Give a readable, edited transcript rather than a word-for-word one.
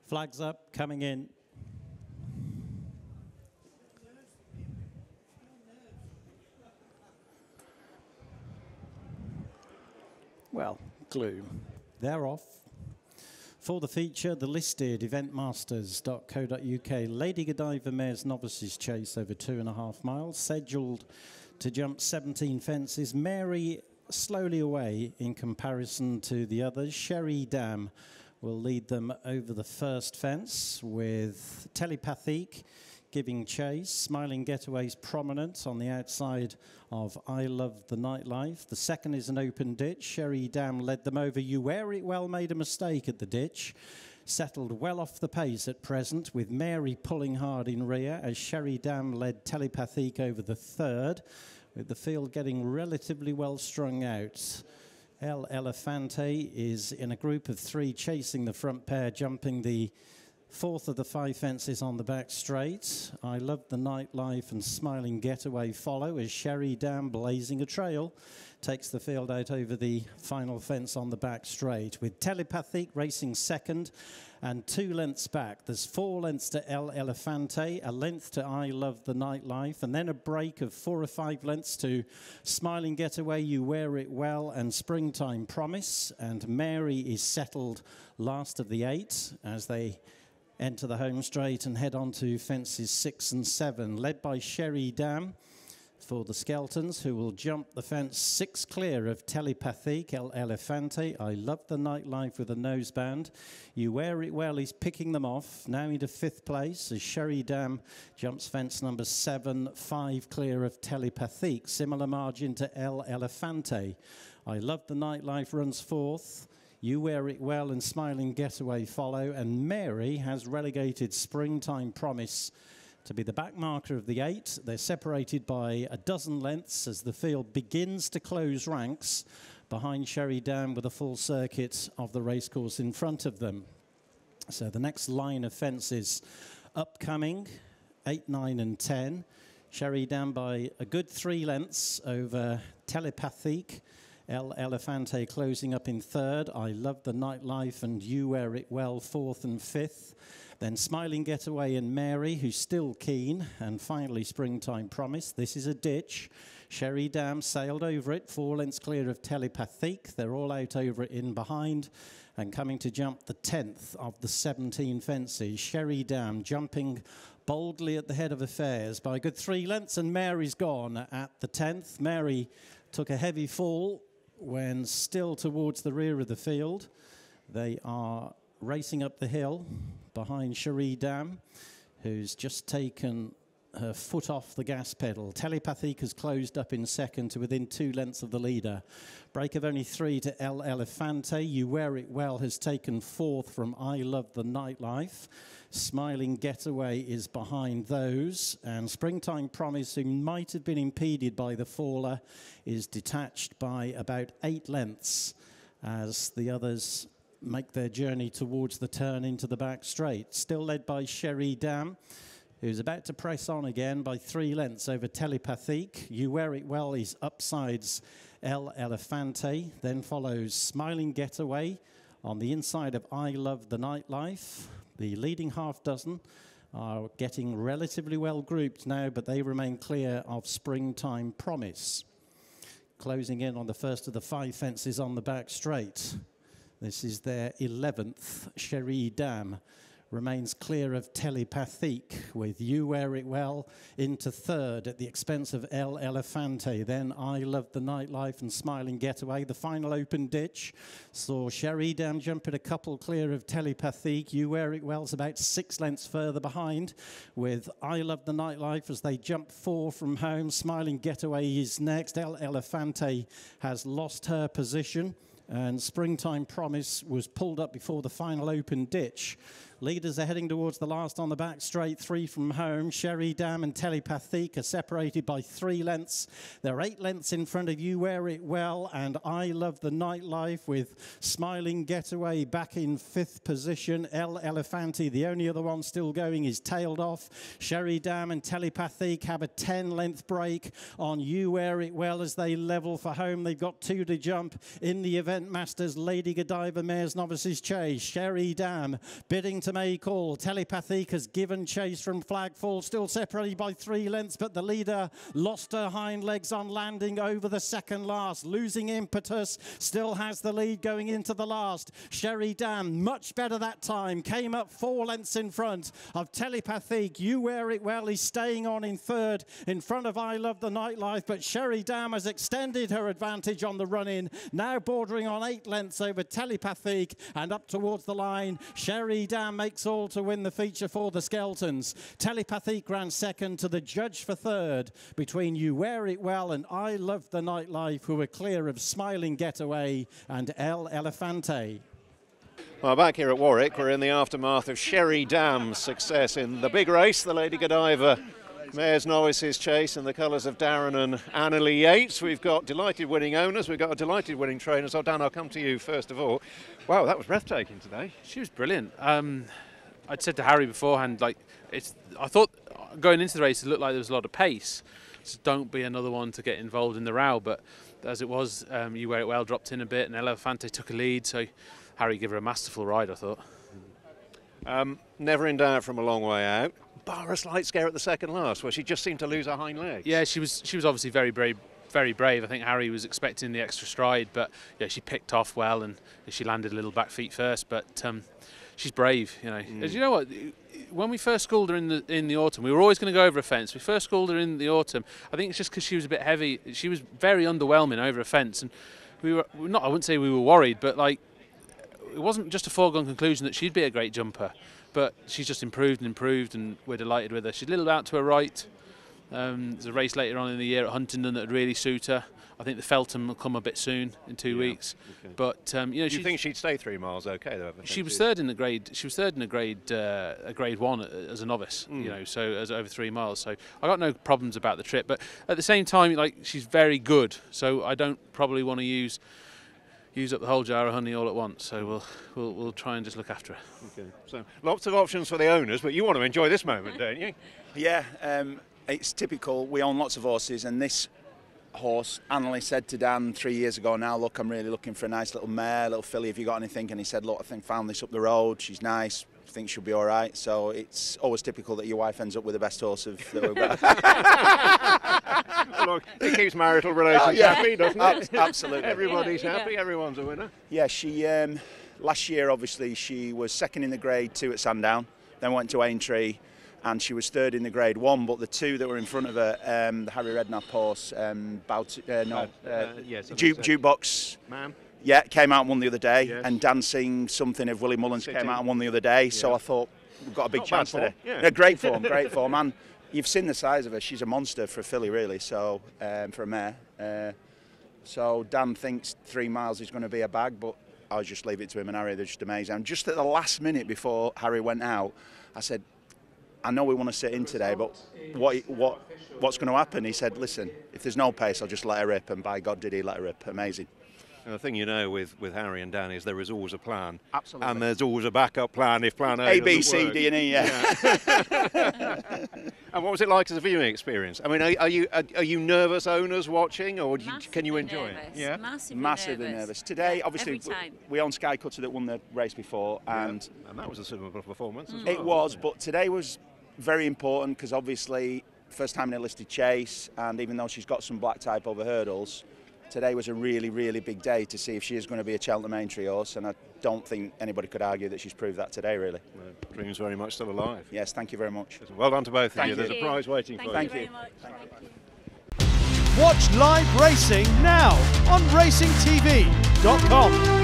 Flags up, coming in. Well, glue. They're off. For the feature, the listed eventmasters.co.uk Lady Godiva Mares Novices Chase over 2.5 miles, scheduled to jump 17 fences. Mary slowly away in comparison to the others. Cherie will lead them over the first fence, with Telepathique giving chase. Smiling Getaway's prominent on the outside of I Love the Nightlife. The second is an open ditch. Cherie led them over. You Wear It Well made a mistake at the ditch. Settled well off the pace at present, with Mary pulling hard in rear as Cherie led Telepathique over the third, with the field getting relatively well strung out. Elefante is in a group of 3 chasing the front pair, jumping the fourth of the 5 fences on the back straight. I Love the Nightlife and Smiling Getaway follow as Cherie blazing a trail takes the field out over the final fence on the back straight, with Telepathique racing second and 2 lengths back. There's 4 lengths to Elefante, a length to I Love the Nightlife, and then a break of 4 or 5 lengths to Smiling Getaway, You Wear It Well, and Springtime Promise. And Mary is settled last of the 8 as they enter the home straight and head on to fences 6 and 7, led by Cherie for the Skeltons, who will jump the fence 6 clear of Telepathique. Elefante, I Love the Nightlife with a noseband. You Wear It Well is picking them off, now into 5th place as Cherie jumps fence number 7, 5 clear of Telepathique. Similar margin to Elefante. I Love the Nightlife runs 4th. You Wear It Well and Smiling Getaway follow, and Mary has relegated Springtime Promise to be the back marker of the 8. They're separated by a dozen lengths as the field begins to close ranks behind Cherie with a full circuit of the racecourse in front of them. So the next line of fences upcoming, 8, 9 and 10. Cherie by a good 3 lengths over Telepathique. Elefante closing up in 3rd. I Love the Nightlife and You Wear It Well 4th and 5th. Then Smiling Getaway and Mary, who's still keen. And finally Springtime Promise. This is a ditch. Cherie sailed over it, 4 lengths clear of Telepathique. They're all out over it in behind. And coming to jump the 10th of the 17 fences. Cherie jumping boldly at the head of affairs by a good 3 lengths, and Mary's gone at the 10th. Mary took a heavy fall when still towards the rear of the field. They are racing up the hill behind Cherie who's just taken her foot off the gas pedal. Telepathique has closed up in 2nd to within 2 lengths of the leader. Break of only 3 to Elefante. You Wear It Well has taken 4th from I Love the Nightlife. Smiling Getaway is behind those, and Springtime Promise, who might have been impeded by the faller, is detached by about 8 lengths as the others make their journey towards the turn into the back straight. Still led by Cherie who's about to press on again by 3 lengths over Telepathique. You Wear It Well is upsides Elefante. Then follows Smiling Getaway on the inside of I Love the Nightlife. The leading half dozen are getting relatively well grouped now, but they remain clear of Springtime Promise. Closing in on the first of the 5 fences on the back straight. This is their 11th. Cherie remains clear of Telepathique, with You Wear It Well into 3rd at the expense of Elefante. Then I Love the Nightlife and Smiling Getaway. The final open ditch saw Cherie jumping a couple clear of Telepathique. You Wear It Well's about 6 lengths further behind, with I Love the Nightlife as they jump 4 from home. Smiling Getaway is next. Elefante has lost her position, and Springtime Promise was pulled up before the final open ditch. Leaders are heading towards the last on the back straight, 3 from home. Cherie and Telepathique are separated by 3 lengths. They're 8 lengths in front of You Wear It Well and I Love the Nightlife, with Smiling Getaway back in 5th position. Elefante, the only other one still going, is tailed off. Cherie and Telepathique have a 10-length break on You Wear It Well as they level for home. They've got 2 to jump in the Event Masters Lady Godiva Mares Novices Chase. Cherie bidding to make all. Telepathique has given chase from flag fall, still separated by 3 lengths, but the leader lost her hind legs on landing over the second last, losing impetus, still has the lead going into the last. Cherie much better that time, came up 4 lengths in front of Telepathique. You Wear It Well is staying on in third in front of I Love the Nightlife, but Cherie has extended her advantage on the run-in, now bordering on 8 lengths over Telepathique and up towards the line. Cherie makes all to win the feature for the Skeltons. Telepathique ran second, to the judge for third between You Wear It Well and I Love the Nightlife, who were clear of Smiling Getaway and Elefante. Well, back here at Warwick, we're in the aftermath of Cherie success in the big race, the Lady Godiva Mares Novices Chase in the colours of Darren and Annalie Yates. We've got delighted winning owners, we've got a delighted winning trainer. So Dan, I'll come to you first of all. Wow, that was breathtaking today. She was brilliant. I'd said to Harry beforehand, like, I thought going into the race it looked like there was a lot of pace. So don't be another one to get involved in the row, but as it was, You Wear It Well dropped in a bit and Elefante took a lead, so Harry gave her a masterful ride, I thought. Never in doubt from a long way out, bar a slight scare at the second last where she just seemed to lose her hind legs. Yeah, she was obviously very brave. Very brave. I think Harry was expecting the extra stride, but yeah, she picked off well and she landed a little back feet first. But she's brave, you know. As you know what, when we first schooled her in the autumn, we were always going to go over a fence. We first schooled her in the autumn. I think it's just because she was a bit heavy. She was very underwhelming over a fence, and we were not. I wouldn't say we were worried, but like it wasn't just a foregone conclusion that she'd be a great jumper. But she's just improved and improved, and we're delighted with her. She's a little out to her right. There's a race later on in the year at Huntingdon that would really suit her. I think the Felton will come a bit soon in 2 weeks. Okay. But you know, you think she'd stay 3 miles? Okay, though. She was third in the grade. She was third in a grade 1 as a novice. You know, so as over 3 miles. So I got no problems about the trip. But at the same time, like, she's very good. So I don't probably want to use up the whole jar of honey all at once, so we'll try and just look after her. Okay. So lots of options for the owners, but you want to enjoy this moment, don't you? Yeah, it's typical. We own lots of horses, and this horse, Annalie said to Dan 3 years ago now, look, I'm really looking for a nice little mare, little filly, have you got anything? And he said, look, I think found this up the road, she's nice, I think she'll be all right. So it's always typical that your wife ends up with the best horse that we've got. Look, it keeps marital relations happy, doesn't it? Absolutely. Everybody's happy, everyone's a winner. Yeah, she last year, obviously, she was second in the grade 2 at Sandown, then went to Aintree, and she was third in the grade 1, but the 2 that were in front of her, the Harry Redknapp horse, Jukebox, Ma'am. Yeah, came out and won the other day, yes. and Dancing Something of Willie Mullins came out and won the other day, so I thought, we've got a big chance today. Yeah, great form, great form, and you've seen the size of her, she's a monster for a filly, really, so for a mare. So Dan thinks 3 miles is going to be a bag, but I'll just leave it to him and Harry, they're just amazing. And just at the last minute before Harry went out, I said, I know we want to sit in today, but what's going to happen? He said, listen, if there's no pace, I'll just let her rip, and by God did he let her rip. Amazing. And the thing you know with Harry and Dan is there is always a plan. Absolutely. And there's always a backup plan if plan A A, B, C, D and E, yeah. And what was it like as a viewing experience? I mean, are you nervous owners watching, or can you enjoy nervous. it? Yeah, Massively nervous. Today, obviously, we own Sky Cutter that won the race before, and that was a similar performance as well. It was, but today was very important because obviously first time in a listed chase, and even though she's got some black type over hurdles, today was a really, really big day to see if she is going to be a Cheltenham Aintree horse, and I don't think anybody could argue that she's proved that today, really. Well, dream's very much still alive. Yes, thank you very much. Well done to both of you. Thank you. There's a prize waiting for you. Thank you. Watch live racing now on racingtv.com.